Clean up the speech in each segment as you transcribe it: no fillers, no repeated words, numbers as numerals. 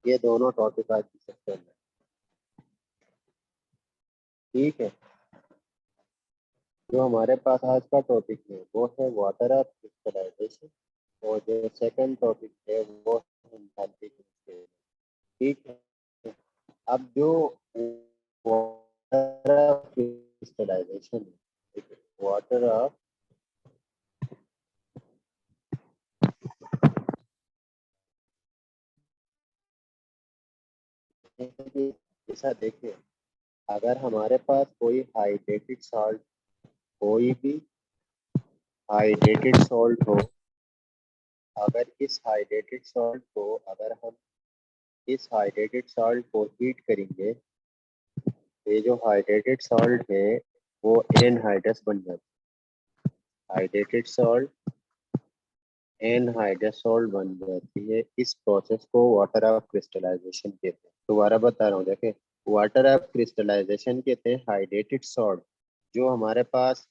ये दोनों टॉपिक आज डिस्कस करना है। ठीक है, जो हमारे पास आज का टॉपिक है वो है वाटर ऑफ क्रिस्टलाइजेशन, और जो सेकंड टॉपिक है वो है एंथैल्पी क्रिस्टलाइजेशन। ठीक है, अब जो वाटर ऑफ क्रिस्टलाइजेशन है, वाटर ऑफ ऐसा देखिए, अगर हमारे पास कोई हाइड्रेटेड सॉल्ट, कोई भी हाइड्रेटेड सॉल्ट हो, अगर इस हाइड्रेटेड सॉल्ट को अगर हम इस हाइड्रेटेड सॉल्ट को हीट करेंगे, ये जो हाइड्रेटेड सॉल्ट है वो एनहाइड्रस बन जाता है। हाइड्रेटेड सॉल्ट एनहाइड्रस सॉल्ट बन जाती है। इस प्रोसेस को वाटर ऑफ क्रिस्टलाइजेशन कहते हैं। दोबारा बता रहा हूँ, देखें, वाटर ऑफ क्रिस्टलाइजेशन कहते हैं हाइड्रेटेड सॉल्ट जो हमारे पास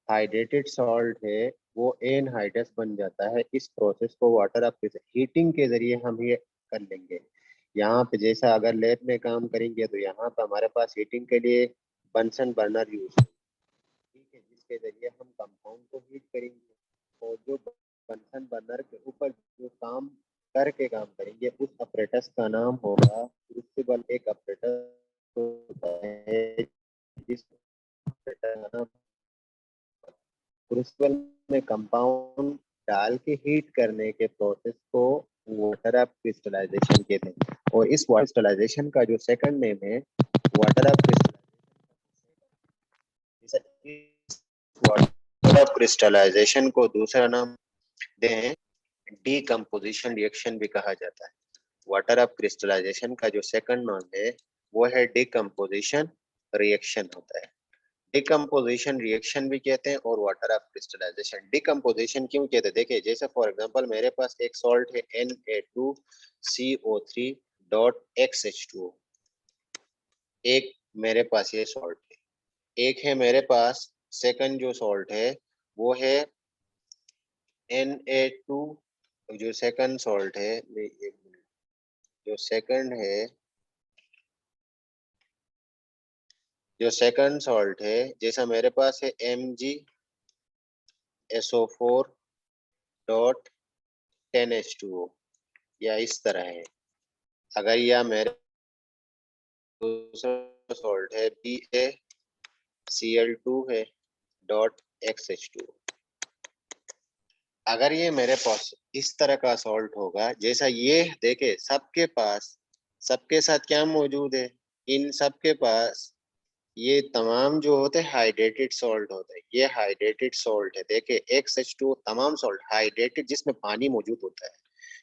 हाइड्रेटेड सॉल्ट है वो एनहाइड्रस बन जाता है। इस प्रोसेस को वाटर ऑफ हीटिंग के जरिए हम ये कर लेंगे। यहाँ पे जैसा अगर लैब में काम करेंगे तो यहाँ पे हमारे पास हीटिंग के लिए बंसन बर्नर यूज है। ठीक है, जिसके जरिए हम कंपाउंड को हीट करेंगे, और जो बंसन बर्नर के ऊपर जो काम करके काम करेंगे उस अपरेटस का नाम होगा क्रूसिबल। एक अपरेटस होता है जिस operator का नाम क्रूसिबल में कंपाउंड डाल के हीट करने के प्रोसेस को वाटर ऑफ क्रिस्टलाइजेशन कहते हैं। और इस वाटर क्रिस्टलाइजेशन का जो सेकंड नेम है water of crystallization, water of crystallization को दूसरा नाम दें डीकम्पोजिशन रिएक्शन भी कहा जाता है। वाटर ऑफ क्रिस्टलाइजेशन का जो सेकंड नाम है वो है डीकम्पोजिशन रिएक्शन होता है। डिकम्पोजिशन रिएक्शन भी कहते हैं और वाटर ऑफ क्रिस्टलाइजेशन। डिकम्पोजिशन क्यों कहते हैं, देखिए, जैसे फॉर एग्जांपल मेरे पास एक सॉल्ट है Na2CO3.XH2O। एक मेरे पास ये सॉल्ट है, एक है मेरे पास सेकंड जो सॉल्ट है वो है Na2। जो सेकंड सॉल्ट है, एक मिनट, जो सेकंड है, जो सेकंड सॉल्ट है, जैसा मेरे पास है MgSO4.10H2O, या इस तरह है। अगर यह मेरे दूसरा सॉल्ट है BaCl2 है .XH2। अगर ये मेरे पास इस तरह का सॉल्ट होगा, जैसा ये देखे, सबके साथ क्या मौजूद है, इन सबके पास ये तमाम जो होते हैं हाइड्रेटेड सॉल्ट होते हैं। ये हाइड्रेटेड सॉल्ट है, देखिए XH2 तमाम सॉल्ट हाइड्रेटेड, जिसमें पानी मौजूद होता है।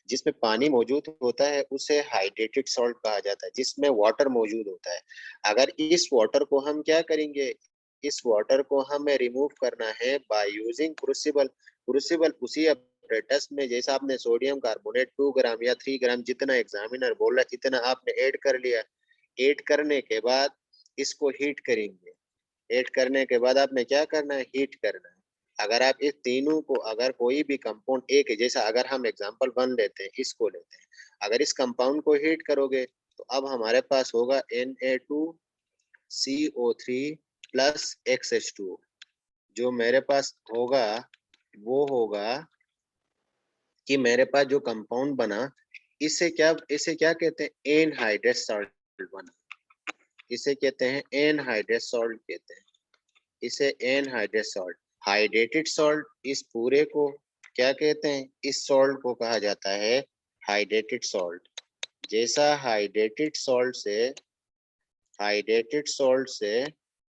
जिसमें पानी मौजूद होता है उसे हाइड्रेटेड सॉल्ट कहा जाता है, जिसमें वाटर मौजूद होता है। अगर इस वाटर को हम क्या करेंगे, इस वाटर को हमें रिमूव करना है बाय यूजिंग क्रूसिबल। क्रूसिबल उसी अपरेटस में, जैसा आपने सोडियम कार्बोनेट 2 ग्राम या 3 ग्राम जितना एग्जामिनर बोल रहा है इतना आपने ऐड कर लिया। ऐड करने के बाद इसको हीट करेंगे। ऐड करने के बाद आपने क्या करना है, हीट करना है। अगर आप इस तीनों को, अगर कोई भी कंपाउंड एक है, जैसा अगर हम एग्जांपल 1 लेते हैं, इसको लेते हैं, अगर इस कंपाउंड को हीट करोगे तो अब हमारे पास होगा Na2CO3 प्लस XH2। जो मेरे पास होगा वो होगा कि मेरे पास जो कंपाउंड बना, इसे क्या कहते हैं, एनहाइड्रस सॉल्ट बना। इसे कहते हैं एनहाइड्रस सॉल्ट कहते हैं, इसे एनहाइड्रस सॉल्ट। हाइड्रेटेड सॉल्ट, इस पूरे को क्या कहते हैं, इस सॉल्ट को कहा जाता है हाइड्रेटेड सॉल्ट। जैसा हाइड्रेटेड सॉल्ट से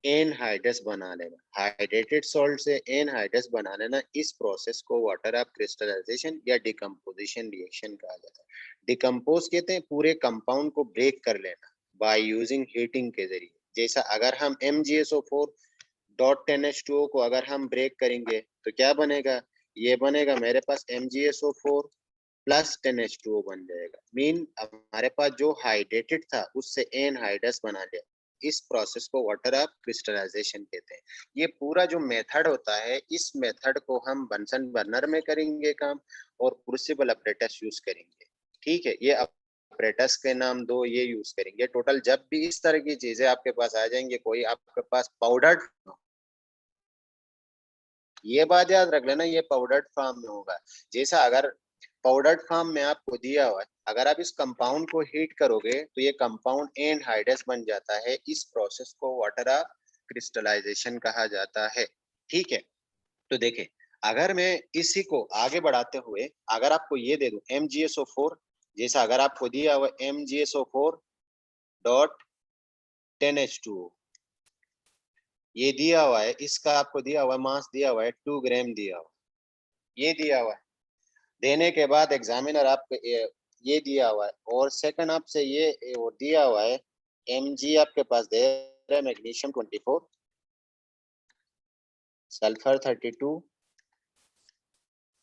एनहाइड्रस बना लेना, हाइड्रेटेड सॉल्ट से एनहाइड्रस बना लेना, इस प्रोसेस को वाटर ऑफ क्रिस्टलाइजेशन या डिकम्पोजिशन रिएक्शन कहा जाता है। डिकम्पोज कहते हैं पूरे कंपाउंड को ब्रेक कर लेना बाय यूजिंग हीटिंग के जरिए। जैसा अगर हम MgSO4.10H2O को अगर हम ब्रेक करेंगे तो क्या बनेगा, ये बनेगा मेरे पास MgSO4 प्लस 10H2O बन जाएगा। मीन हमारे पास जो हाइड्रेटेड था उससे एनहाइड्रस बना लिया। इस प्रोसेस को वाटर ऑफ क्रिस्टलाइजेशन कहते हैं। ये पूरा जो मेथड होता है, इस मेथड को हम बंसन बर्नर में करेंगे काम और क्रूसिबल अपरेटस यूज करेंगे। ठीक है, ये अपरेटस के नाम दो, ये यूज करेंगे। टोटल जब भी इस तरह की चीजें आपके पास आ जाएंगे, कोई आपके पास पाउडर्ड, ये बात याद रख लेना, ये पाउडर्ड फॉर्म में होगा। जैसा अगर पाउडर्ड फॉर्म में आपको दिया हुआ है, अगर आप इस कंपाउंड को हीट करोगे तो ये कंपाउंड एनहाइड्रस बन जाता है। इस प्रोसेस को वाटर ऑफ क्रिस्टलाइजेशन कहा जाता है। ठीक है, तो देखें, अगर मैं इसी को आगे बढ़ाते हुए अगर आपको ये दे दूं MgSO4, जैसा अगर आपको दिया हुआ MgSO4 डॉट 10H2O, ये दिया हुआ है, इसका आपको दिया हुआ है मास दिया हुआ है 2 ग्राम दिया हुआ, ये दिया हुआ है। देने के बाद एग्जामिनर आपको ये दिया हुआ है, और सेकंड आपसे ये वो दिया हुआ है Mg आपके पास दे रहा है मैग्नीशियम 24, सल्फर 32,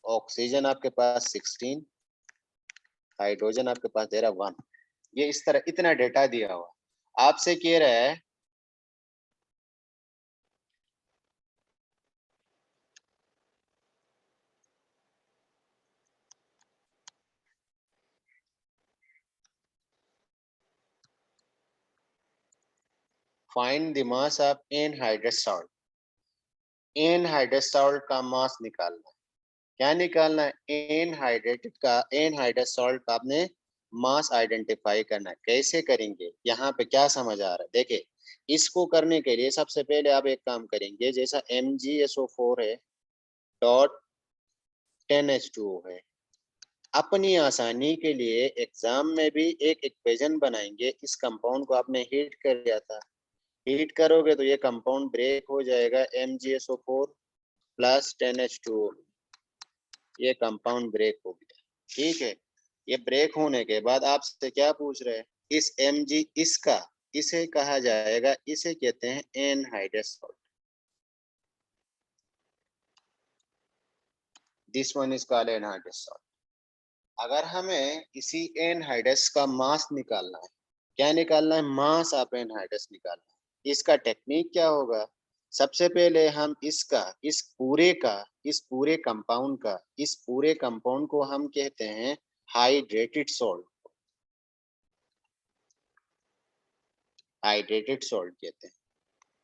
ऑक्सीजन आपके पास 16, हाइड्रोजन आपके पास दे रहा है 1। ये इस तरह इतना डेटा दिया हुआ, आपसे कह रहा है find the mass of anhydrous salt. Anhydrous salt का मास निकालना है। क्या निकालना है? एनहाइड्रेटेड का, एनहाइड्रस सॉल्ट का आपने मास आइडेंटिफाई करना है। कैसे करेंगे, यहाँ पे क्या समझ आ रहा है? देखिए, इसको करने के लिए सबसे पहले आप एक काम करेंगे, जैसा MgSO4 है डॉट 10H2O है, अपनी आसानी के लिए एग्जाम में भी एक इक्वेशन बनाएंगे। इस कंपाउंड को आपने हीट कर दिया था, हीट करोगे तो ये कंपाउंड ब्रेक हो जाएगा, MgSO4 प्लस 10H2O, ये कंपाउंड ब्रेक हो गया। ठीक है, ये ब्रेक होने के बाद आपसे क्या पूछ रहे हैं? इस Mg, इसका, इसे कहा जाएगा, इसे कहते हैं anhydrous salt. This one is called anhydrous salt. अगर हमें इसी एनहाइड्रस का मास निकालना है, क्या निकालना है? मास ऑफ एनहाइड्रस निकालना है। इसका टेक्निक क्या होगा? सबसे पहले हम इसका, इस पूरे कंपाउंड का, इस पूरे कंपाउंड को हम कहते हैं हाइड्रेटेड सॉल्ट। हाइड्रेटेड सॉल्ट कहते हैं।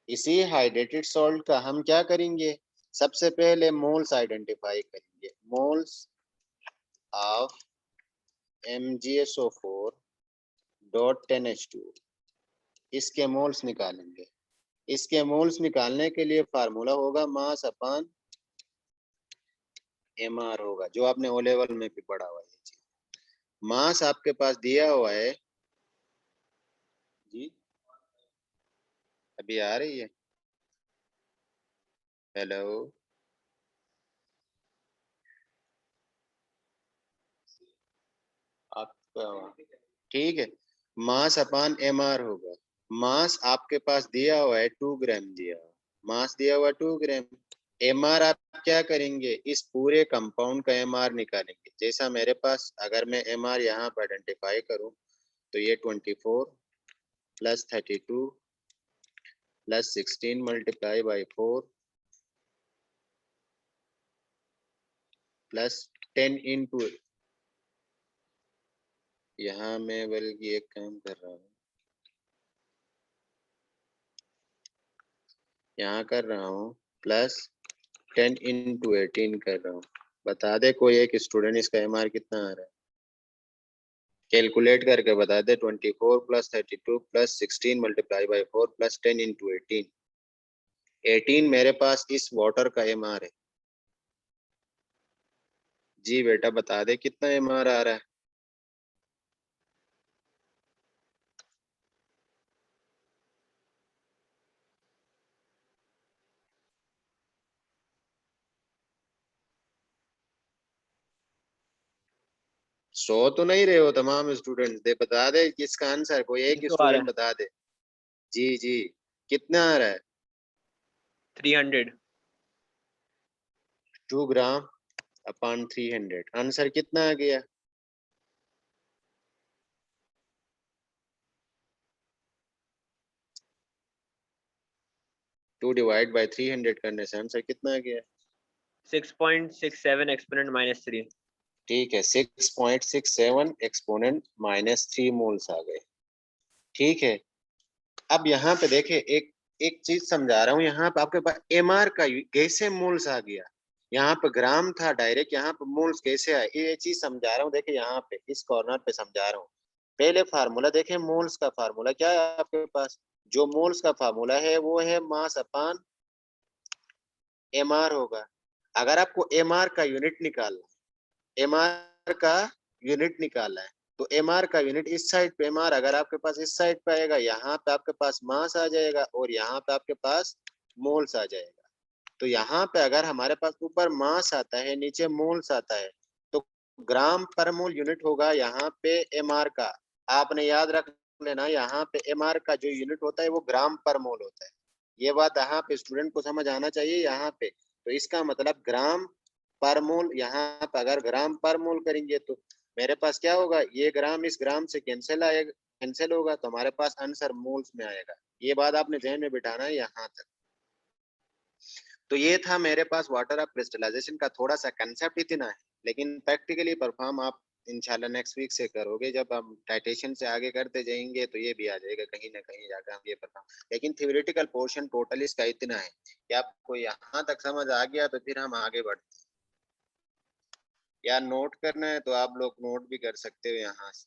इसी हाइड्रेटेड सॉल्ट का हम क्या करेंगे? सबसे पहले मोल्स आइडेंटिफाई करेंगे। Moles of MgSO4 dot 10H2, इसके मोल्स निकालेंगे। इसके मोल्स निकालने के लिए फार्मूला होगा मास अपॉन mR होगा, जो आपने ओ लेवल में भी पढ़ा हुआ है। मास आपके पास दिया हुआ है जी, अभी आ रही है? हेलो, आपका, ठीक है, मास अपॉन mR होगा। मास आपके पास दिया हुआ है 2 ग्राम दिया हुआ, मास दिया हुआ 2 ग्राम। mR आप क्या करेंगे? इस पूरे कंपाउंड का mR निकालेंगे। जैसा मेरे पास, अगर मैं mR यहाँ पर आइडेंटिफाई करूं तो ये 24 plus 32 plus 16 multiply by 4 plus 10 into, यहाँ मैं बल्कि एक काम कर रहा हूँ, यहाँ कर रहा हूँ प्लस 10 इंटू 18 कर रहा हूँ। बता दे कोई एक स्टूडेंट, इसका MR कितना आ रहा है? कैलकुलेट करके बता दे। 24 plus 32 plus 16 multiply by 4 plus 10 into 18। 18 मेरे पास इस वाटर का MR है। जी बेटा, बता दे कितना MR आ रहा है? सो तो नहीं रहे हो तमाम स्टूडेंट? दे बता दे किसका आंसर, कोई एक 300 आ रहा स्टूडेंट है। बता दे। जी जी, कितना आ रहा है? 300। 2 ग्राम अपॉन 300, आंसर कितना आ गया? 2 डिवाइड बाय 300 करने से आंसर कितना आ गया? 6.67 एक्सपोनेंट -3। ठीक है, 6.67 एक्सपोनेंट -3 मोल्स आ गए। ठीक है, अब यहाँ पे देखिए एक एक चीज समझा रहा हूँ, यहाँ पे आपके पास एमआर का कैसे मोल्स आ गया, यहाँ पे ग्राम था डायरेक्ट, यहाँ पे मोल्स कैसे आए, ये चीज समझा रहा हूँ। देखिए यहाँ पे इस कॉर्नर पे समझा रहा हूँ। पहले फार्मूला देखें, मोल्स का फार्मूला क्या है आपके पास? जो मोल्स का फार्मूला है वो है मास अपान एमआर होगा। अगर आपको एमआर का यूनिट निकालना है, एमआर का यूनिट निकालना है, तो एमआर का यूनिट इस साइड पे, एमआर अगर आपके पास इस साइड पे आएगा, यहाँ पे आपके पास मास आ जाएगा और यहाँ पे आपके पास मोल्स आ जाएगा। तो यहाँ पे अगर हमारे पास ऊपर मास आता है, नीचे मोल्स आता है, तो ग्राम पर मोल यूनिट होगा यहाँ पे एमआर का। आपने याद रख लेना, यहाँ पे एमआर का जो यूनिट होता है वो ग्राम पर मोल होता है। ये बात यहाँ पे स्टूडेंट को समझ आना चाहिए यहाँ पे। तो इसका मतलब ग्राम पर मोल, यहाँ पे अगर ग्राम पर मोल करेंगे तो मेरे पास क्या होगा, ये ग्राम इस ग्राम से कैंसिल आएगा, कैंसिल होगा, तो हमारे पास आंसर मोल्स में आएगा। ये बात आपने ध्यान में बिठाना है यहाँ तक। तो ये था मेरे पास वाटर ऑफ क्रिस्टलाइजेशन का थोड़ा सा कंसेप्ट इतना है, लेकिन प्रैक्टिकली परफॉर्म आप इंशाल्लाह नेक्स्ट वीक से करोगे। जब हम टाइटेशन से आगे करते जाएंगे तो ये भी आ जाएगा कहीं ना कहीं जाकर हम ये परफॉर्म। लेकिन थ्योरेटिकल पोर्शन टोटल इसका इतना है कि आपको यहाँ तक समझ आ गया तो फिर हम आगे बढ़ते हैं। या नोट करना है तो आप लोग नोट भी कर सकते हो यहाँ से,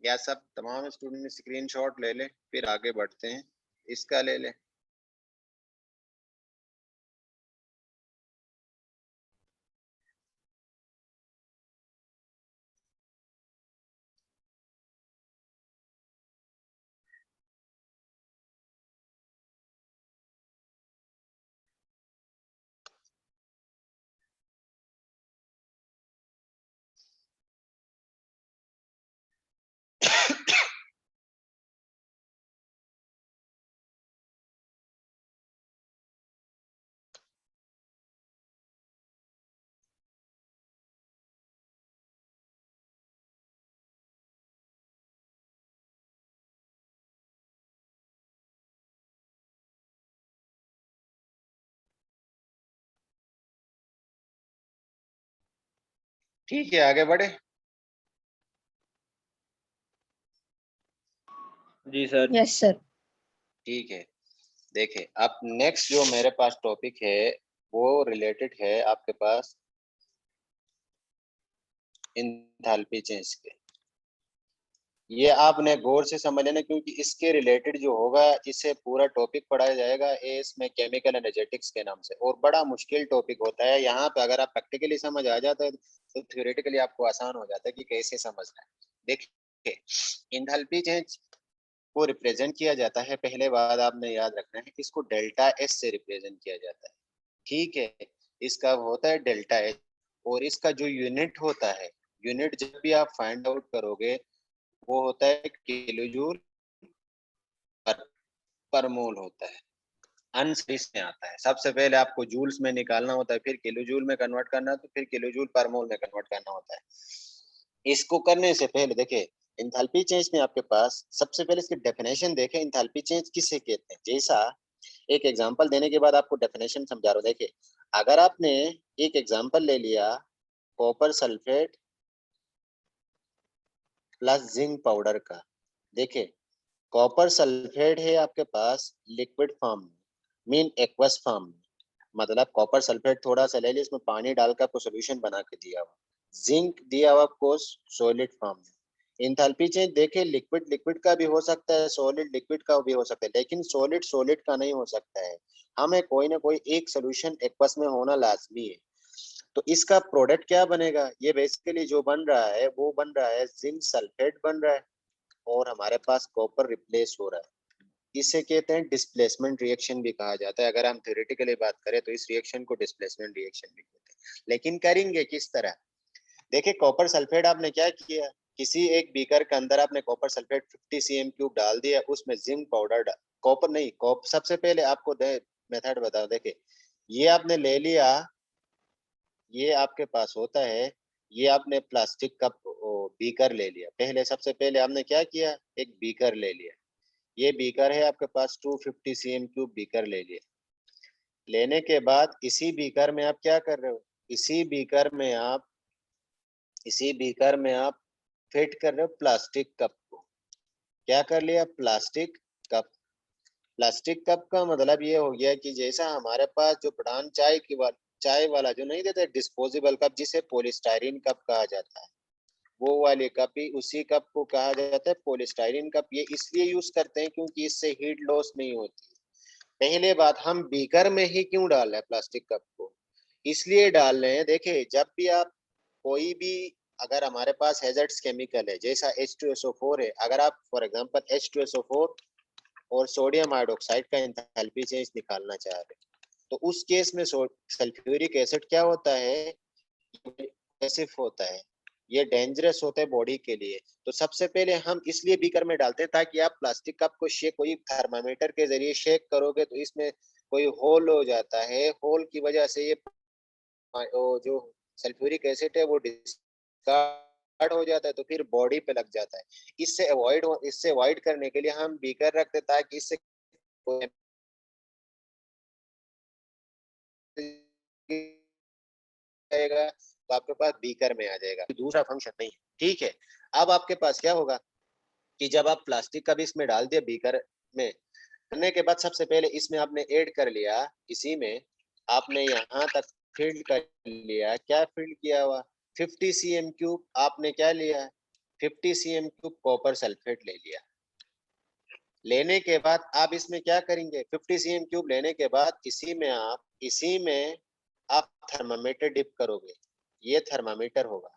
या सब तमाम स्टूडेंट स्क्रीनशॉट ले ले, फिर आगे बढ़ते हैं। इसका ले ले। ठीक है, आगे बढ़े। जी सर। Yes sir. ठीक है, देखिए अब नेक्स्ट जो मेरे पास टॉपिक है वो रिलेटेड है आपके पास एंथैल्पी चेंज के। ये आपने गौर से समझ लेना, क्योंकि इसके रिलेटेड जो होगा इसे पूरा टॉपिक पढ़ाया जाएगा इसमें केमिकल एनर्जेटिक्स के नाम से, और बड़ा मुश्किल टॉपिक होता है। यहाँ पे अगर आप प्रैक्टिकली समझ आ जाता है तो थ्योरेटिकली आपको आसान हो जाता है कि कैसे समझना है। देखिए एंथैल्पी चेंज को रिप्रेजेंट किया जाता है, पहले बात आपने याद रखना है, इसको डेल्टा एस से रिप्रेजेंट किया जाता है। ठीक है, इसका होता है डेल्टा एच, और इसका जो यूनिट होता है, यूनिट जब भी आप फाइंड आउट करोगे वो होता है किलोजूल पर मोल होता है। आंसर इसमें आता है, सबसे पहले आपको जूल्स में निकालना होता है, फिर किलोजूल में कन्वर्ट करना है, तो फिर किलोजूल पर मोल में कन्वर्ट करना होता है। इसको करने से पहले देखिए एंथैल्पी चेंज में आपके पास सबसे पहले इसकी डेफिनेशन देखें, एंथैल्पी चेंज किसे कहते हैं। जैसा एक एग्जांपल देने के बाद आपको डेफिनेशन समझा रहा हूं। देखिए अगर आपने एक एग्जांपल ले लिया copper sulphate plus zinc powder का। देखिए कॉपर सल्फेट है आपके पास लिक्विड फॉर्म में, मीन एक्वस फॉर्म में, मतलब कॉपर सल्फेट थोड़ा सा ले लिया, इसमें पानी डालकर आपको सोल्यूशन बना के दिया हुआ। जिंक दिया हुआ आपको सॉलिड फॉर्म में। एंथैल्पी चेंज देखे लिक्विड लिक्विड का भी हो सकता है, सॉलिड लिक्विड का भी हो सकता है, लेकिन सॉलिड सॉलिड का नहीं हो सकता है। हमें कोई ना कोई एक सोल्यूशन एक्वस में होना लाजमी है। तो इसका प्रोडक्ट क्या बनेगा, ये बेसिकली जो बन रहा है वो बन रहा है जिंक सल्फेट बन रहा है, और हमारे पास कॉपर रिप्लेस हो रहा है। इसे कहते हैं डिस्प्लेसमेंट रिएक्शन भी कहा जाता है। अगर हम थ्योरेटिकली बात करें तो इस रिएक्शन को डिस्प्लेसमेंट रिएक्शन भी कहते हैं। लेकिन करेंगे किस तरह? देखिए कॉपर सल्फेट आपने क्या किया, किसी एक बीकर के अंदर आपने कॉपर सल्फेट 50 cm क्यूब डाल दिया, उसमें जिंक पाउडर कॉपर नहीं सबसे पहले आपको मेथड बताओ। देखिए ये आपने ले लिया, ये आपके पास होता है, ये आपने प्लास्टिक का बीकर ले लिया। पहले सबसे पहले आपने क्या किया, एक बीकर ले लिया, ये बीकर है आपके पास, 250 cm³ बीकर ले लिया। लेने के बाद इसी बीकर में आप क्या कर रहे हो, इसी बीकर में आप फिट कर रहे हो प्लास्टिक कप को। क्या कर लिया, प्लास्टिक कप। प्लास्टिक कप का मतलब ये हो गया कि जैसा हमारे पास जो पुरान चाय वाला जो नहीं देते डिस्पोजेबल कप, जिसे पॉलीस्टाइरीन कप कहा जाता है, वो वाले कप ही, उसी कप को कहा जाता है पॉलीस्टाइरीन कप। ये इसलिए यूज करते हैं क्योंकि इससे हीट लॉस नहीं होती। पहले बात, हम बीकर में ही क्यों डाल रहे हैं प्लास्टिक कप को, इसलिए डाल रहे हैं, देखिए जब भी आप कोई भी, अगर हमारे पास हैजर्ड्स केमिकल है जैसा H2SO4 है, अगर आप फॉर एग्जांपल H2SO4 और सोडियम हाइड्रोक्साइड का एंथैल्पी चेंज निकालना चाह रहे हैं, तो उस केस में सल्फ्यूरिक एसिड क्या होता है, एग्रेसिव होता है, ये डेंजरस होता है बॉडी के लिए। तो सबसे पहले हम इसलिए बीकर में डालते हैं ताकि आप प्लास्टिक कप को शेक, कोई थर्मामीटर के जरिए शेक करोगे तो इसमें कोई होल हो जाता है, होल की वजह से ये जो सल्फ्यूरिक एसिड है वो डिस्कार्ड हो जाता है, तो फिर बॉडी पे लग जाता है। इससे अवॉइड करने के लिए हम बीकर रखते ताकि इससे जाएगा, तो आपके पास बीकर में आ जाएगा, दूसरा फंक्शन नहीं है। ठीक है, अब आपके पास क्या होगा कि जब आप प्लास्टिक का भी इसमें डाल दिया बीकर में, करने के बाद सबसे पहले इसमें आपने ऐड कर लिया, इसी में आपने यहाँ तक फिल्ड कर लिया। क्या फिल्ड किया हुआ, 50 cm³ आपने क्या लिया, 50 cm³ कॉपर सल्फेट ले लिया। लेने के बाद आप इसमें क्या करेंगे, 50 cm³ लेने के बाद इसी में आप थर्मामीटर डिप करोगे। ये थर्मामीटर होगा,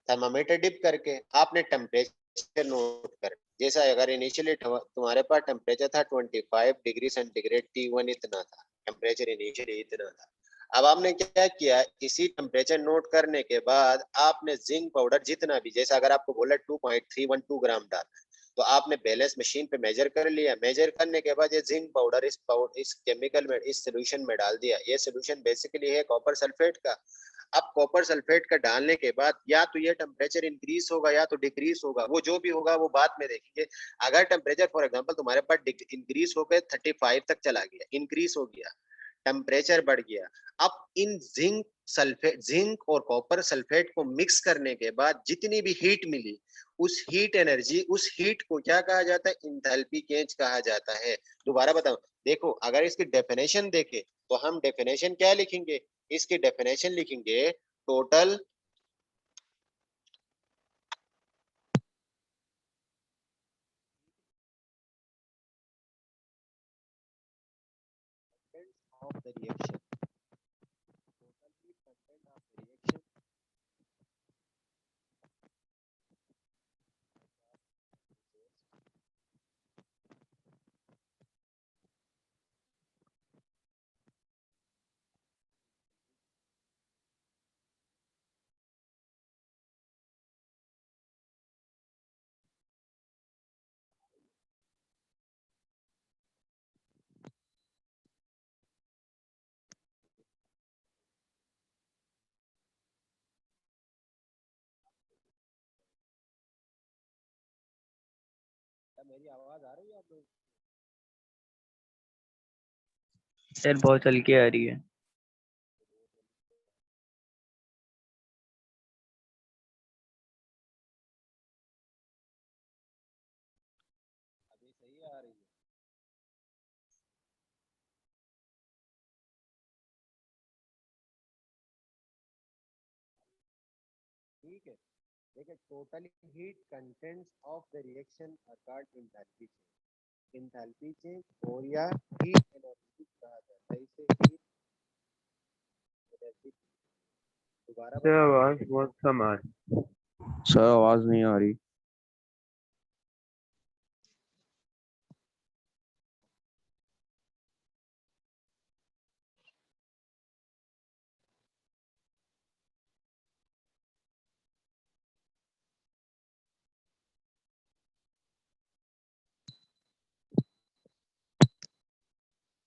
थर्मामीटर डिप करके आपने टेम्परेचर नोट कर, जैसा अगर इनिशियली तुम्हारे पास टेम्परेचर था 25 डिग्री सेंटीग्रेड, T1 इतना था टेम्परेचर, इनिशियली इतना था। अब आपने क्या किया, इसी टेम्परेचर नोट करने के बाद आपने जिंक पाउडर जितना भी, जैसा अगर आपको बोला 2.312 ग्राम डालना है, तो आपने बैलेंस मशीन पे मेजर कर लिया। मेजर करने के बाद ये जिंक पाउडर इस केमिकल में, इस सोल्यूशन में डाल दिया। ये सोल्यूशन बेसिकली है कॉपर सल्फेट का। अब कॉपर सल्फेट का डालने के बाद या तो ये टेम्परेचर इंक्रीज होगा या तो डिक्रीज होगा, वो जो भी होगा वो बाद में देखेंगे। अगर टेम्परेचर फॉर एग्जांपल तुम्हारे पास इंक्रीज होकर 35 तक चला गया, इंक्रीज हो गया, टेम्परेचर बढ़ गया, अब इन जिंक और कॉपर सल्फेट को मिक्स करने के बाद जितनी भी हीट मिली, उस हीट को क्या कहा जाता है, इंथैल्पी चेंज कहा जाता है। दोबारा बताओ, देखो अगर इसकी डेफिनेशन देखें तो हम डेफिनेशन क्या लिखेंगे, इसकी डेफिनेशन लिखेंगे, total of the reaction, total heat content of the reaction मेरी आवाज आ रही है आप लोग? सर बहुत हल्की आ रही है। अभी सही आ रही है? ठीक है, देखिए total heat contents of the reaction are called enthalpy change. Enthalpy change और या हीट एनर्जी कहा जाता है, इसे हीट एनर्जी। दोबारा सर बताओ। आवाज बहुत कम आ रही सर आवाज नहीं आ रही।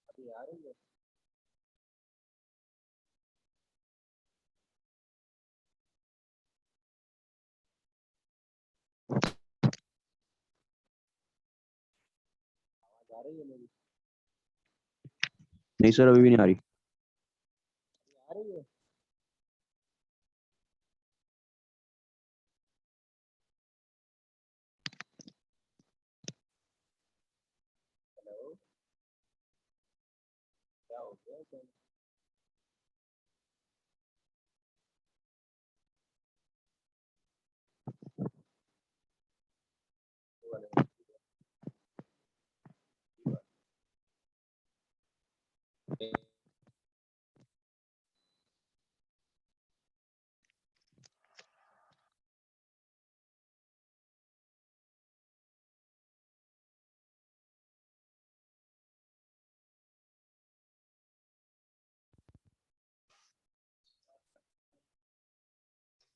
अभी आ रही है? नहीं सर, अभी भी नहीं आ रही। आ रही है। हेलो, क्या हो गया?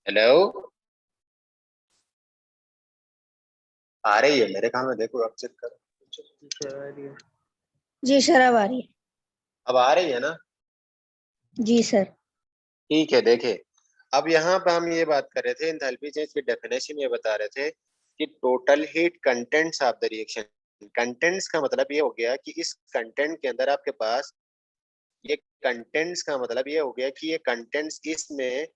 हेलो, आ रही है मेरे काम में, देखो अब चेक करो। सर आ रही है। जी सर, अब आ रही है। अब आ रही है ना? जी सर। ठीक है, देखे अब यहाँ पे हम ये बात कर रहे थे, एंथैल्पी चेंज की डेफिनेशन ये बता रहे थे कि total heat contents of the reaction. Contents का मतलब ये हो गया कि इस कंटेंट के अंदर आपके पास, ये कंटेंट्स का मतलब ये हो गया कि ये कंटेंट्स, इसमें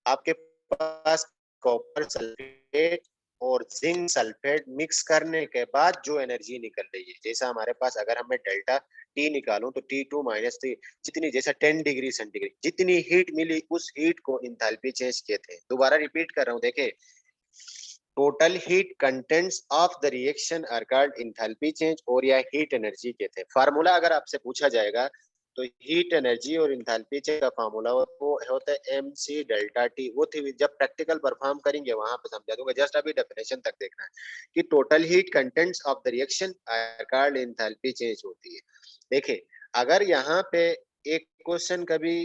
आपके पास कॉपर सल्फेट और जिंक सल्फेट मिक्स करने के बाद जो एनर्जी निकल रही है, जैसा हमारे पास अगर हमें डेल्टा टी निकालूं तो T2 - 3, जितनी जैसा 10 डिग्री सेंटीग्रेड जितनी हीट मिली, उस हीट को इंथैल्पी चेंज कहते हैं। दोबारा रिपीट कर रहा हूं, देखे total heat contents of the reaction are called enthalpy change, और या हीट एनर्जी कहते हैं। फार्मूला अगर आपसे पूछा जाएगा तो हीट एनर्जी और इंथैल्पी चेंज का फार्मूला वो होता है mc डेल्टा टी। वो थी जब प्रैक्टिकल परफॉर्म करेंगे वहां पे समझा दूंगा, जस्ट अभी डेफिनेशन तक देखना है कि total heat contents of the reaction are called enthalpy change होती है। देखिए अगर यहाँ पे एक क्वेश्चन कभी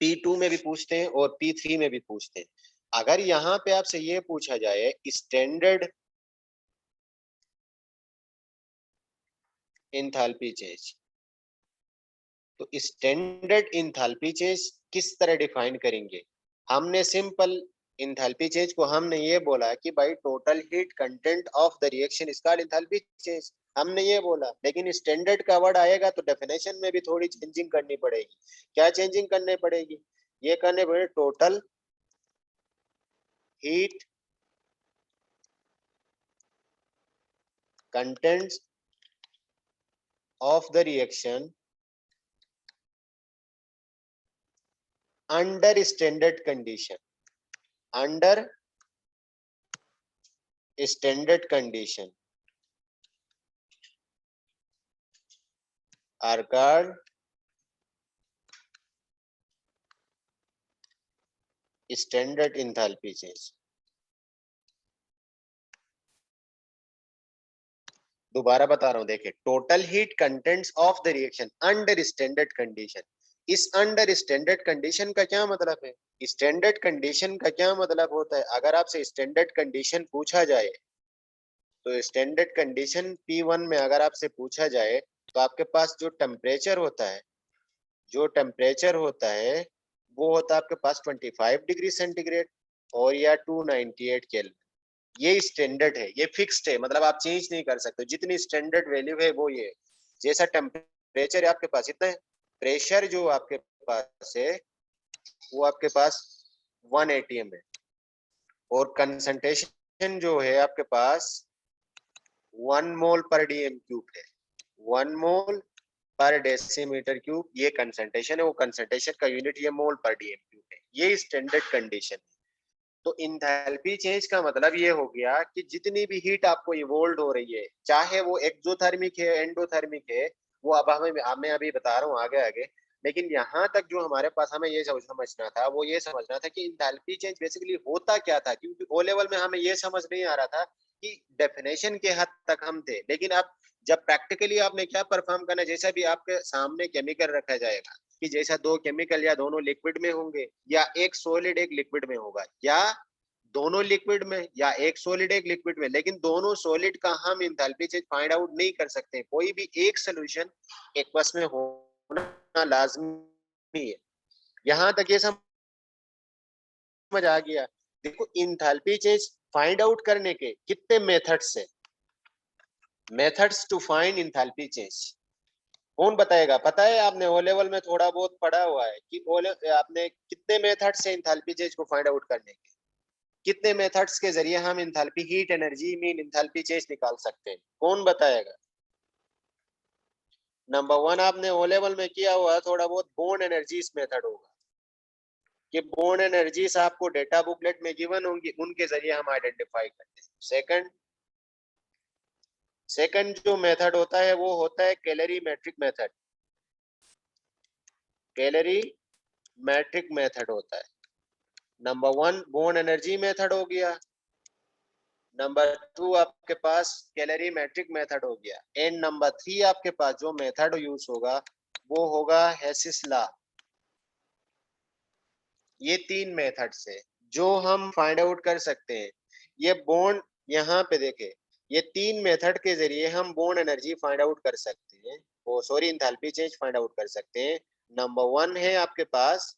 P2 में भी पूछते हैं और P3 में भी पूछते हैं, अगर यहाँ पे आपसे ये पूछा जाए स्टैंडर्ड इंथैल्पी चेंज, तो स्टैंडर्ड इंथैल्पी चेंज किस तरह डिफाइन करेंगे? हमने सिंपल इंथैल्पी चेंज को हमने ये बोला कि भाई total heat content of the reaction is called enthalpy change, हमने ये बोला। लेकिन स्टैंडर्ड का वर्ड आएगा तो डेफिनेशन में भी थोड़ी चेंजिंग करनी पड़ेगी। क्या चेंजिंग करनी पड़ेगी? ये करने पड़े total heat contents of the reaction under standard condition, under standard condition are called standard enthalpy change। दोबारा बता रहा हूं, देखिए total heat contents of the reaction under standard condition. इस अंडर स्टैंडर्ड कंडीशन का क्या मतलब है? स्टैंडर्ड कंडीशन का क्या मतलब होता है? अगर आपसे स्टैंडर्ड कंडीशन पूछा जाए तो स्टैंडर्ड कंडीशन P1 में अगर आपसे पूछा जाए तो आपके पास जो टेम्परेचर होता है, जो टेम्परेचर होता है वो होता है आपके पास 25 डिग्री सेंटीग्रेड और या 298 केल्विन। ये स्टैंडर्ड है, ये फिक्स्ड है, मतलब आप चेंज नहीं कर सकते। जितनी स्टैंडर्ड वैल्यू है वो ये, जैसा टेम्परेचर है आपके पास इतना है। प्रेशर जो आपके पास है वो आपके पास 1 atm है, और कंसंट्रेशन जो है आपके पास 1 मोल पर डीएम क्यूब है। 1 मोल पर डेसीमीटर क्यूब ये कंसंट्रेशन है, वो कंसंट्रेशन का यूनिट ये मोल पर डीएम क्यूब है। ये स्टैंडर्ड कंडीशन है। तो इंथैल्पी चेंज का मतलब ये हो गया कि जितनी भी हीट आपको इवोल्व हो रही है, चाहे वो एक्सोथर्मिक है एंडोथर्मिक है, वो अब हमें अभी बता रहा हूँ आगे आगे। लेकिन यहाँ तक जो हमारे पास हमें ये समझना था, वो ये समझना था कि इंथैल्पी चेंज बेसिकली होता क्या था। क्योंकि ओ लेवल में हमें ये समझ नहीं आ रहा था कि डेफिनेशन के हद तक हम थे, लेकिन अब जब प्रैक्टिकली आपने क्या परफॉर्म करना, जैसा भी आपके सामने केमिकल रखा जाएगा कि जैसा दो केमिकल या दोनों लिक्विड में होंगे, या एक सॉलिड एक लिक्विड में होगा, या दोनों लिक्विड में, या एक सॉलिड एक लिक्विड में, लेकिन दोनों सॉलिड का हम इंथैल्पी चेंज फाइंड आउट नहीं कर सकते। कोई भी एक सॉल्यूशन एक्वस में होना लाजमी है। यहां तक ये समझ आ गया। देखो इंथैल्पी चेंज फाइंड आउट करने के कितने मेथड्स है। Methods to find enthalpy change. कौन बताएगा? पता है आपने ओ लेवल में थोड़ा बहुत पढ़ा हुआ है कि आपने कितने मेथड्स है इंथैल्पी चेंज को फाइंड आउट करने के, कितने मेथड्स के जरिए हम enthalpy heat energy mean enthalpy change निकाल सकते हैं? कौन बताएगा? नंबर 1 आपने ओ लेवल में किया हुआ थोड़ा बहुत बोर्न एनर्जीज मेथड होगा कि बोर्न एनर्जीज आपको डेटा बुकलेट में गिवन होंगी, उनके जरिए हम आइडेंटिफाई करते हैं। सेकंड जो मेथड होता है वो होता है calorimetric method. Calorimetric method होता है। नंबर 1 बोर्न एनर्जी मेथड हो गया, नंबर 2 आपके पास कैलोरी मैट्रिक मेथड हो गया, एंड नंबर 3 आपके पास जो मेथड यूज होगा वो होगा हेसिस लॉ। ये 3 मेथड्स है जो हम फाइंड आउट कर सकते हैं। ये बॉन्ड यहाँ पे देखे, ये 3 मेथड के जरिए हम बॉन्ड एनर्जी फाइंड आउट कर सकते हैं, वो sorry enthalpy change find out कर सकते हैं। नंबर 1 है आपके पास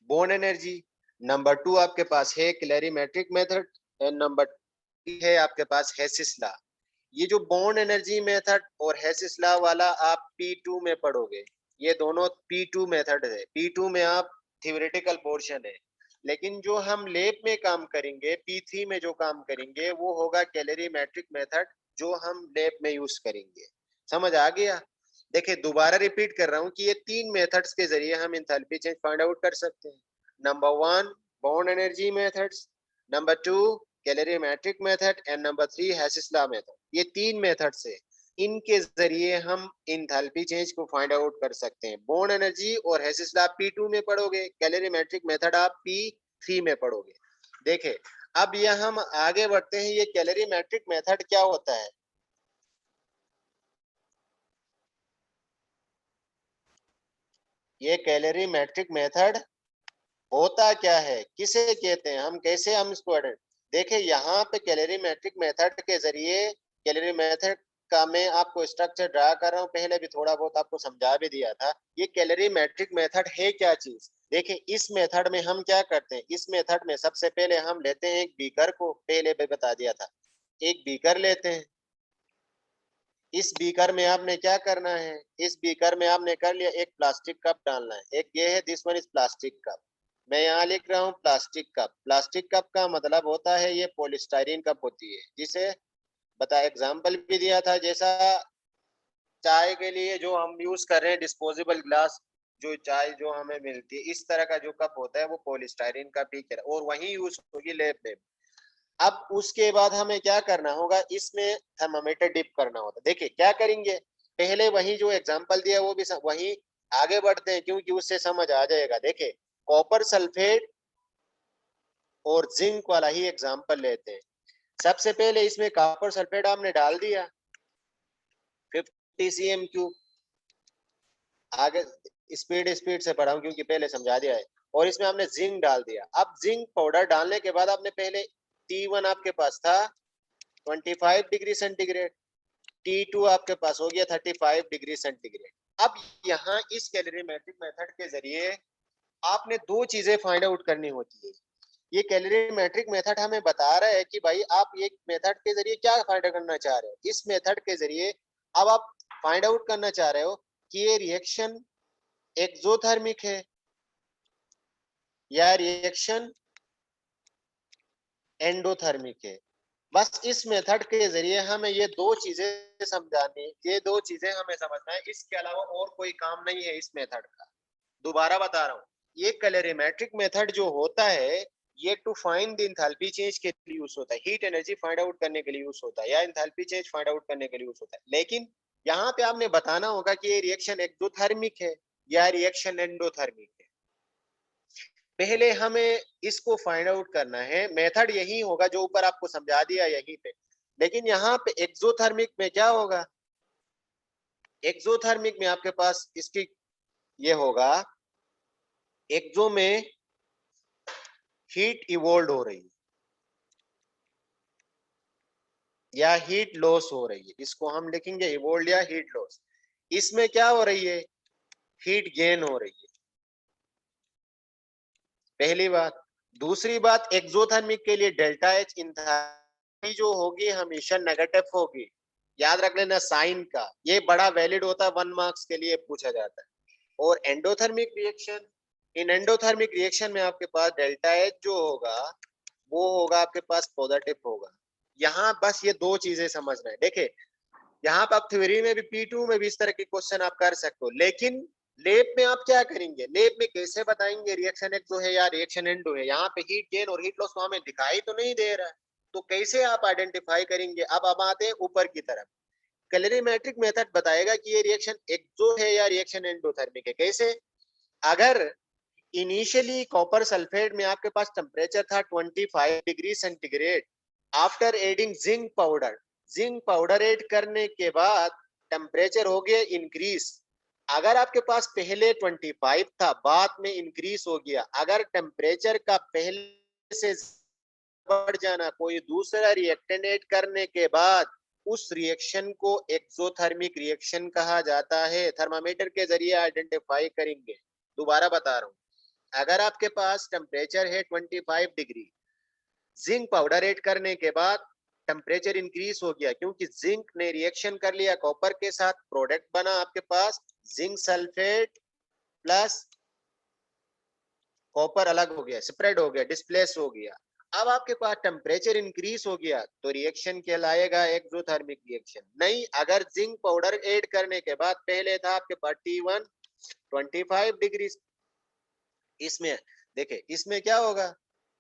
बॉन्ड एनर्जी, नंबर 2 आपके पास है कैलोरीमेट्रिक मेथड, एंड नंबर 3 है आपके पास हेसिस लॉ। ये जो बॉन्ड एनर्जी मेथड और हेसिस लॉ वाला आप P2 में पढ़ोगे, ये दोनों P2 मेथड है। P2 में आप थ्योरेटिकल पोर्शन है, लेकिन जो हम लैब में काम करेंगे P3 में जो काम करेंगे वो होगा कैलोरीमेट्रिक मेथड, जो हम लैब में यूज करेंगे। समझ आ गया? देखिए दोबारा रिपीट कर रहा हूँ कि ये 3 मेथड्स के जरिए हम इंथैल्पी चेंज फाइंड आउट कर सकते हैं। Number 1 bond energy methods, number 2 calorimetric method, and number 3 Hess's law method. ये 3 मेथड से इनके जरिए हम इंथैल्पी चेंज को फाइंड आउट कर सकते हैं। बॉन्ड एनर्जी और हेसिस लॉ P2 में पढ़ोगे, कैलोरीमेट्रिक मेथड आप P3 में पढ़ोगे। देखे अब यह हम आगे बढ़ते हैं, ये कैलोरीमेट्रिक मेथड क्या होता है? ये कैलोरीमेट्रिक मेथड होता क्या है, किसे कहते हैं, हम कैसे हम इसको देखें। यहाँ पे कैलोरीमेट्रिक मेथड के जरिए, कैलोरी मेथड का मैं आपको स्ट्रक्चर ड्रा कर रहा हूँ, पहले भी थोड़ा बहुत आपको समझा भी दिया था। ये कैलोरीमेट्रिक मेथड है क्या चीज? देखिए इस मेथड में हम क्या करते हैं, इस मेथड में सबसे पहले हम लेते हैं एक बीकर को, पहले भी बता दिया था, एक बीकर लेते हैं। इस बीकर में आपने क्या करना है, इस बीकर में आपने कर लिया, एक प्लास्टिक कप डालना है, एक ये है, this one is plastic cup. मैं यहाँ लिख रहा हूँ प्लास्टिक कप। प्लास्टिक कप का मतलब होता है ये पॉलीस्टाइरीन कप होती है, जिसे बता एग्जाम्पल भी दिया था, जैसा चाय के लिए जो हम यूज कर रहे हैं डिस्पोजेबल ग्लास, जो चाय जो हमें मिलती है, इस तरह का जो कप होता है वो पॉलीस्टाइरीन का ही है, और वही यूज होगी लैब में। अब उसके बाद हमें क्या करना होगा, इसमें थर्मामीटर डिप करना होता है। देखिए क्या करेंगे, पहले वही जो एग्जांपल दिया वो भी वही आगे बढ़ते हैं, क्योंकि उससे समझ आ जाएगा। देखिए कॉपर सल्फेट और जिंक वाला ही एग्जांपल लेते हैं। सबसे पहले इसमें कॉपर सल्फेट आपने डाल दिया 50 cm3, आगे स्पीड से पढ़ाऊं क्योंकि पहले समझा दिया है, और इसमें आपने जिंक डाल दिया। अब जिंक पाउडर डालने के बाद आपने पहले T1 आपके पास था 25 डिग्री सेंटीग्रेड, T2 आपके पास हो गया 35 डिग्री सेंटीग्रेड। अब यहाँ इस कैलोरीमेट्रिक मेथड के जरिए आपने दो चीजें फाइंड आउट करनी होती है। ये कैलोरीमेट्रिक मेथड हमें बता रहा है कि भाई आप ये मेथड के जरिए क्या फाइंड करना चाह रहे हो। इस मेथड के जरिए अब आप फाइंड आउट करना चाह रहे हो कि ये रिएक्शन एक्सोथर्मिक है या रिएक्शन एंडोथर्मिक है। बस इस मेथड के जरिए हमें ये दो चीजें समझानी, ये दो चीजें हमें समझना है, इसके अलावा और कोई काम नहीं है इस मेथड का। दोबारा बता रहा हूँ, ये कैलोरीमेट्रिक मेथड जो होता है ये to find the enthalpy change के लिए यूज होता है, हीट एनर्जी फाइंड आउट करने के लिए यूज होता है, या एंथैल्पी चेंज फाइंड आउट करने के लिए यूज होता है। लेकिन यहाँ पे आपने बताना होगा कि ये रिएक्शन एक्सोथर्मिक है या रिएक्शन एंडोथर्मिक है। पहले हमें इसको फाइंड आउट करना है। मेथड यही होगा जो ऊपर आपको समझा दिया यहीं पे, लेकिन यहाँ पे एक्सोथर्मिक में क्या होगा, एक्सोथर्मिक में आपके पास इसकी ये होगा, एक्सो में हीट इवोल्व हो रही है या हीट लॉस हो रही है, इसको हम लिखेंगे इवोल्व या हीट लॉस। इसमें क्या हो रही है, हीट गेन हो रही है, पहली बात। दूसरी बात, एक्सोथर्मिक के लिए डेल्टा एच इंथैल्पी जो होगी हमेशा नेगेटिव होगी, याद रख लेना साइन का, ये बड़ा वैलिड होता है, 1 मार्क्स के लिए पूछा जाता है। और एंडोथर्मिक रिएक्शन, इन एंडोथर्मिक रिएक्शन में आपके पास डेल्टा एच जो होगा वो होगा आपके पास पॉजिटिव होगा। यहाँ बस ये दो चीजें समझना है। देखिए यहाँ पर आप थ्योरी में भी P2 में भी इस तरह के क्वेश्चन आप कर सकते हो, लेकिन लेब में आप क्या करेंगे, लेब में कैसे बताएंगे रिएक्शन एक्स है या रिएक्शन एंड है, यहाँ पे हीट गेन और हीट लॉस हमें दिखाई तो नहीं दे रहा है, तो कैसे आप आइडेंटिफाई करेंगे। अब आते हैं ऊपर की तरफ, कैलोरीमेट्रिक मेथड बताएगा कि ये रिएक्शन एक्सो है या रिएक्शन एंडोथर्मिक है। कैसे, अगर इनिशियली कॉपर सल्फेट में आपके पास टेम्परेचर था 25 degree centigrade, after adding zinc powder add करने के बाद टेम्परेचर हो गया इंक्रीज। अगर आपके पास पहले 25 था, बाद में इंक्रीज हो गया, अगर टेम्परेचर का पहले से बढ़ जाना, कोई दूसरा रिएक्टेंट ऐड करने के बाद, उस रिएक्शन को एक्सोथर्मिक रिएक्शन कहा जाता है। थर्मामीटर के जरिए आइडेंटिफाई करेंगे। दोबारा बता रहा हूं, अगर आपके पास टेम्परेचर है 25 डिग्री, जिंक पाउडर ऐड करने के बाद टेम्परेचर इंक्रीज हो गया, क्योंकि जिंक ने रिएक्शन कर लिया कॉपर के साथ, प्रोडक्ट बना आपके पास जिंक सल्फेट प्लस कॉपर अलग हो गया, स्प्रेड हो गया, डिस्प्लेस हो गया। अब आपके पास टेम्परेचर इंक्रीज हो गया तो रिएक्शन कहलाएगा एक्सोथर्मिक रिएक्शन। नहीं, अगर जिंक पाउडर ऐड करने के बाद पहले था आपके पास T1 25 डिग्री, इसमें देखिए इसमें क्या होगा,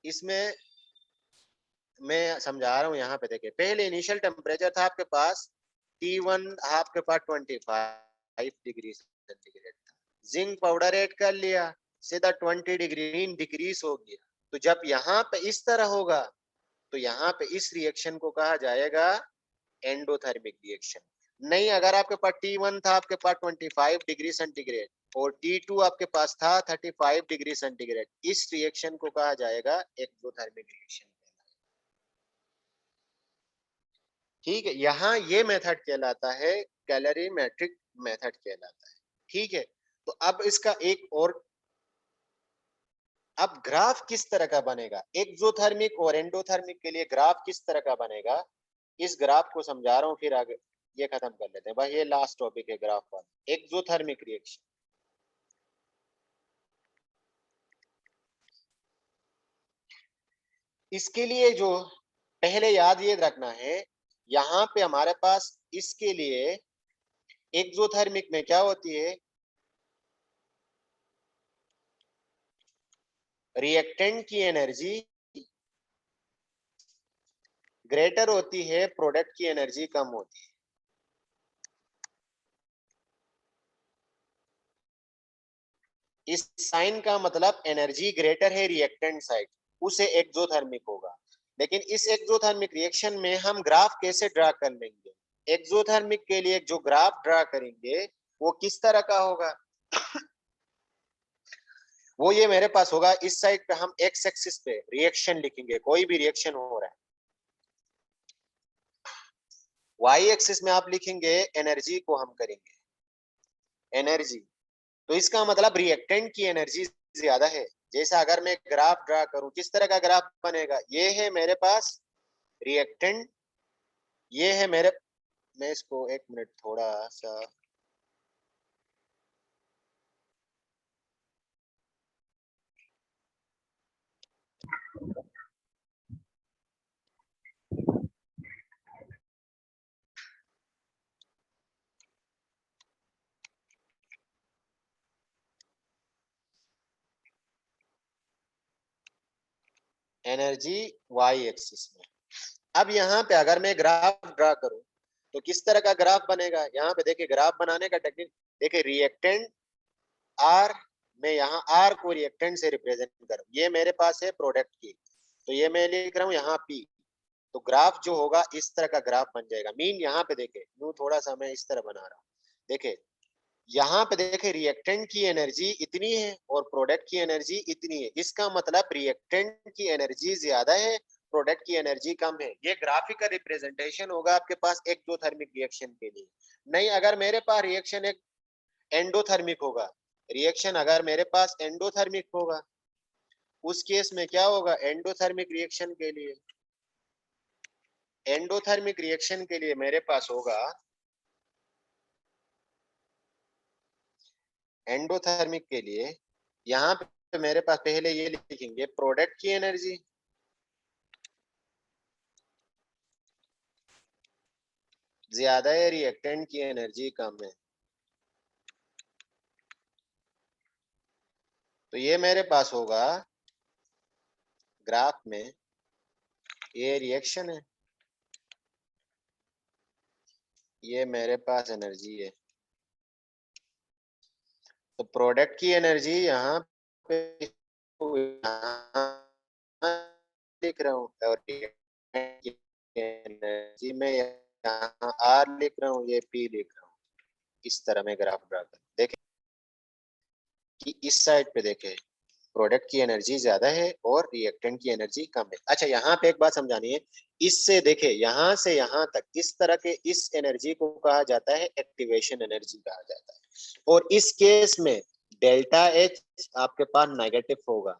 इसमें मैं समझा रहा हूं, यहाँ पे देखिए पहले इनिशियल टेम्परेचर था आपके पास T1 आपके पास 25 डिग्री सेंटीग्रेड था, जिंक पाउडर ऐड कर लिया, सीधा 20 डिग्री डिक्रीज हो गया। तो जब यहाँ पे इस तरह होगा तो यहाँ पे इस रिएक्शन को कहा जाएगा एंडोथर्मिक रिएक्शन। नहीं, अगर आपके पास T1 था आपके पास 25 डिग्री सेंटीग्रेड और T2 आपके पास था 35 डिग्री सेंटीग्रेड, इस रिएक्शन को कहा जाएगा एक्सोथर्मिक रिएक्शन। ठीक है, यहाँ ये मेथड कहलाता है कैलोरीमेट्रिक मेथड कहलाता है। ठीक है, तो अब इसका एक और, अब ग्राफ किस तरह का बनेगा एक्सोथर्मिक और एंडोथर्मिक के लिए, ग्राफ किस तरह का बनेगा, इस ग्राफ को समझा रहा हूं, फिर आगे ये खत्म कर लेते हैं भाई, ये लास्ट टॉपिक है ग्राफ वाला, एक्सोथर्मिक रिएक्शन। इसके लिए जो पहले याद ये रखना है, यहाँ पे हमारे पास इसके लिए एक्सोथर्मिक में क्या होती है, रिएक्टेंट की एनर्जी ग्रेटर होती है, प्रोडक्ट की एनर्जी कम होती है। इस साइन का मतलब एनर्जी ग्रेटर है रिएक्टेंट साइड, उसे एक्सोथर्मिक होगा। लेकिन इस एक्सोथर्मिक रिएक्शन में हम ग्राफ कैसे ड्रा कर लेंगे, एक्सोथर्मिक के लिए जो ग्राफ ड्रा करेंगे वो किस तरह का होगा, वो ये मेरे पास होगा, इस साइड पे हम एक्स एक्सिस पे रिएक्शन लिखेंगे, कोई भी रिएक्शन हो रहा है, वाई एक्सिस में आप लिखेंगे एनर्जी को, हम करेंगे एनर्जी, तो इसका मतलब रिएक्टेंट की एनर्जी ज्यादा है। जैसा अगर मैं ग्राफ ड्रा करूं, किस तरह का ग्राफ बनेगा, ये है मेरे पास रिएक्टेंट, ये है मेरे, मैं इसको एक मिनट थोड़ा सा, एनर्जी वाई एक्सिस में। अब यहाँ पे अगर मैं ग्राफ ड्रा करूं तो किस तरह का ग्राफ बनेगा, यहाँ पे देखिए ग्राफ बनाने का टेक्निक देखिए, रिएक्टेंट आर, मैं यहाँ आर को रिएक्टेंट से रिप्रेजेंट करूं, ये मेरे पास है प्रोडक्ट की, तो ये मैं लिख रहा हूँ यहाँ पी, तो ग्राफ जो होगा इस तरह का ग्राफ बन जाएगा। मीन यहाँ पे देखे, यूं थोड़ा सा मैं इस तरह बना रहा हूँ, देखे यहाँ पे देखे रिएक्टेंट की एनर्जी इतनी है और प्रोडक्ट की एनर्जी इतनी है, इसका मतलब रिएक्टेंट की एनर्जी ज्यादा है, प्रोडक्ट की एनर्जी कम है। ये ग्राफिकल रिप्रेजेंटेशन होगा आपके पास एक्सोथर्मिक रिएक्शन के लिए। नहीं, अगर मेरे पास रिएक्शन एक एंडोथर्मिक होगा, रिएक्शन अगर मेरे पास एंडोथर्मिक होगा, उस केस में क्या होगा, एंडोथर्मिक रिएक्शन के लिए एंडोथर्मिक रिएक्शन के लिए मेरे पास होगा, एंडोथर्मिक के लिए यहाँ पे मेरे पास पहले ये लिखेंगे प्रोडक्ट की एनर्जी, ज्यादा है, रिएक्टेंट की एनर्जी कम है। तो ये मेरे पास होगा ग्राफ में, ये रिएक्शन है, ये मेरे पास एनर्जी है। तो प्रोडक्ट की एनर्जी यहाँ पे लिख रहा हूँ और एनर्जी में यहाँ आर लिख रहा हूँ, ये पी लिख रहा हूँ। इस तरह में ग्राफ ड्रा कर देखें कि इस साइड पे देखें प्रोडक्ट की एनर्जी ज्यादा है और रिएक्टेंट की एनर्जी कम है। अच्छा यहाँ पे एक बात समझानी है, इससे देखे यहाँ से यहाँ तक इस तरह के इस एनर्जी को कहा जाता है एक्टिवेशन एनर्जी कहा जाता है। और इस केस में डेल्टा एच आपके पास नेगेटिव होगा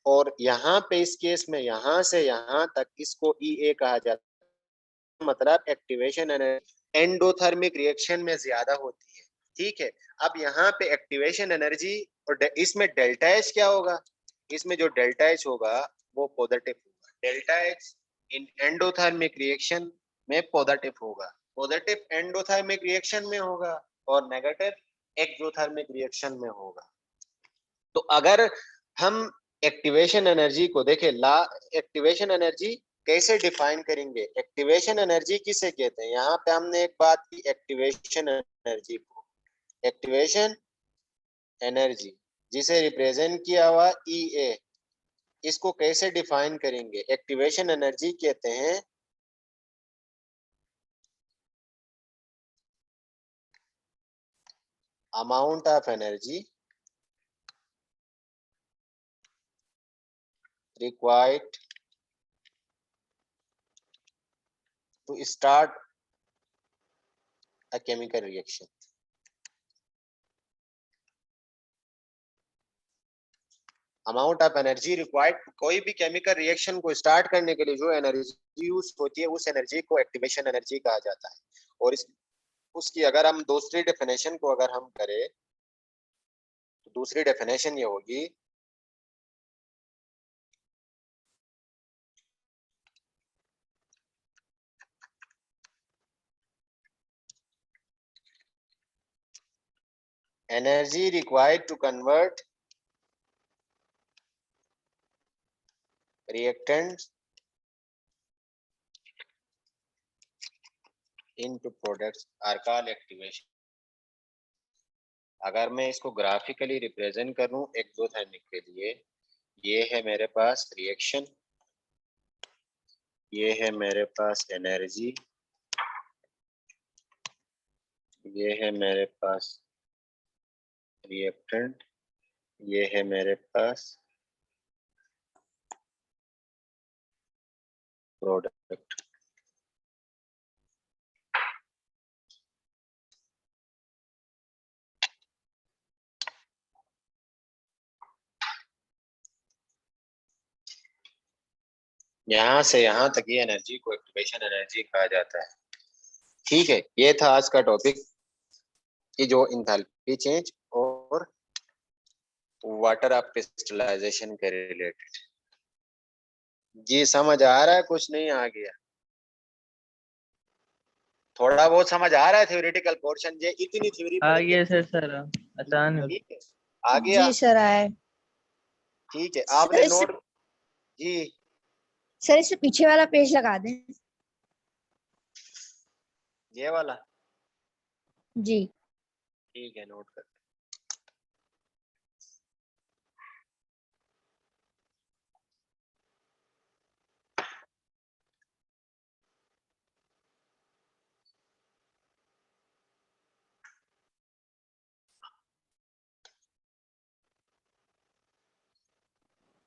और यहाँ पे इस केस में यहाँ से यहाँ तक इसको ई ए कहा जाता है। मतलब एक्टिवेशन एनर्जी एंडोथर्मिक रिएक्शन में ज्यादा होती है। ठीक है, अब यहाँ पे एक्टिवेशन एनर्जी और इसमें डेल्टा एच क्या होगा, इसमें जो डेल्टा एच होगा वो पॉजिटिव होगा। Delta H in endothermic reaction में पॉजिटिव होगा, पॉजिटिव एंडोथर्मिक रिएक्शन में होगा और नेगेटिव एक्सोथर्मिक रिएक्शन में होगा। तो अगर हम एक्टिवेशन एनर्जी को देखें, ला एक्टिवेशन एनर्जी कैसे डिफाइन करेंगे, एक्टिवेशन एनर्जी किसे कहते हैं। यहाँ पे हमने एक बात की एक्टिवेशन एनर्जी को, एक्टिवेशन एनर्जी जिसे रिप्रेजेंट किया हुआ ई ए, इसको कैसे डिफाइन करेंगे। एक्टिवेशन एनर्जी कहते हैं amount of energy required to start a chemical reaction। Amount of energy required, कोई भी केमिकल रिएक्शन को स्टार्ट करने के लिए जो एनर्जी यूज होती है उस एनर्जी को एक्टिवेशन एनर्जी कहा जाता है। और इस उसकी अगर हम दूसरी डेफिनेशन को अगर हम करें तो दूसरी डेफिनेशन ये होगी energy required to convert reactants into products are called activation। अगर मैं इसको ग्राफिकली रिप्रेजेंट करूं एक्सोथर्मिक के लिए, ये है मेरे पास रिएक्शन, ये है मेरे पास एनर्जी, ये है मेरे पास रिएक्टेंट, ये है मेरे पास प्रोडक्ट। यहाँ से यहाँ तक ये एनर्जी को एक्टिवेशन एनर्जी कहा जाता है। ठीक है, ये था आज का टॉपिक कि जो इंथैल्पी चेंज और वाटर ऑफ क्रिस्टलाइजेशन के रिलेटेड। जी समझ आ रहा है, कुछ नहीं आ गया, थोड़ा बहुत समझ आ रहा है थ्योरेटिकल पोर्शन, ये इतनी थ्योरी आ पढ़ेंगे। गया सर आसान है। ठीक है, आ गया। जी सर आए। ठीक है, सर आपने इससे नोट जी सर इससे पीछे वाला पेज लगा दें। ये वाला जी ठीक है, नोट कर।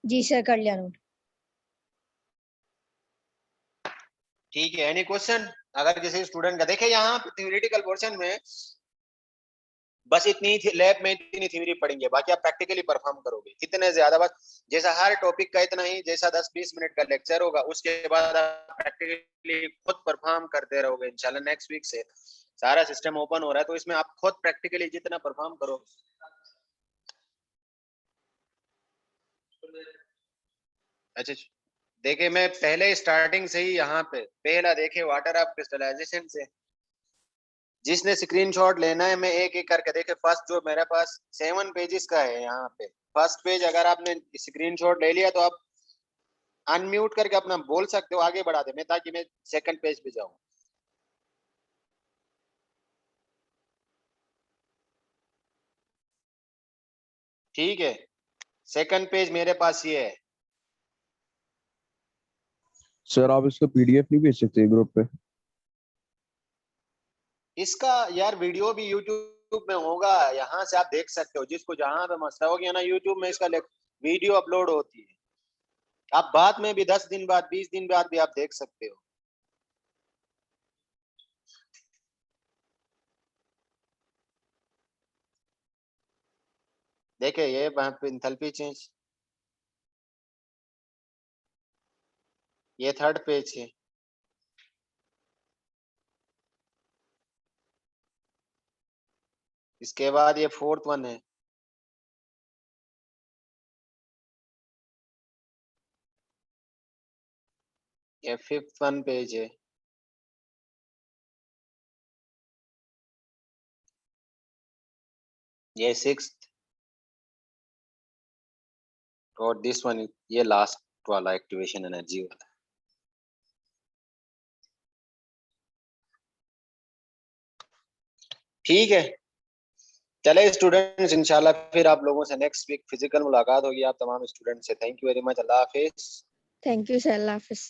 जी सर कर लिया नोट। ठीक है, एनी क्वेश्चन अगर किसी स्टूडेंट का, देखे यहाँ थ्योरेटिकल पोर्शन में बस इतनी ही लैब में इतनी थ्योरी पढ़ेंगे, बाकी आप प्रैक्टिकली परफॉर्म करोगे इतने ज्यादा। बस जैसा हर टॉपिक का इतना ही, जैसा 10-20 मिनट का लेक्चर होगा, उसके बाद आप प्रैक्टिकली खुद परफॉर्म करते रहोगे। इंशाल्लाह नेक्स्ट वीक से सारा सिस्टम ओपन हो रहा है, तो इसमें आप खुद प्रैक्टिकली जितना परफॉर्म करो। अच्छा देखिए, मैं पहले स्टार्टिंग से ही यहाँ पे पहला देखे वाटर ऑफ क्रिस्टलाइजेशन से, जिसने स्क्रीनशॉट लेना है मैं एक एक करके देखे। फर्स्ट जो मेरे पास 7 पेजेस का है, यहाँ पे फर्स्ट पेज अगर आपने स्क्रीनशॉट ले लिया तो आप अनम्यूट करके अपना बोल सकते हो, आगे बढ़ा दे मैं, ताकि मैं सेकंड पेज पे जाऊं। ठीक है, सेकंड पेज मेरे पास ये है। सर आप इसका पीडीएफ नहीं भेज सकते ग्रुप पे? इसका यार वीडियो भी यूट्यूब में होगा, यहाँ से आप देख सकते हो। जिसको जहां पे मसला हो गया ना, यूट्यूब में इसका वीडियो अपलोड होती है। आप बाद में भी 10 दिन बाद 20 दिन बाद भी आप देख सकते हो। देखिए ये एंथैल्पी चेंज, ये थर्ड पेज है। इसके बाद ये फोर्थ वन है। ये फिफ्थ वन पेज है। ये सिक्स्थ, और दिस वन ये लास्ट वाला एक्टिवेशन एनर्जी वाला। ठीक है, चले स्टूडेंट्स, इंशाल्लाह फिर आप लोगों से नेक्स्ट वीक फिजिकल मुलाकात होगी आप तमाम स्टूडेंट से। Thank you very much, Allah Hafiz. Thank you sir, Allah Hafiz.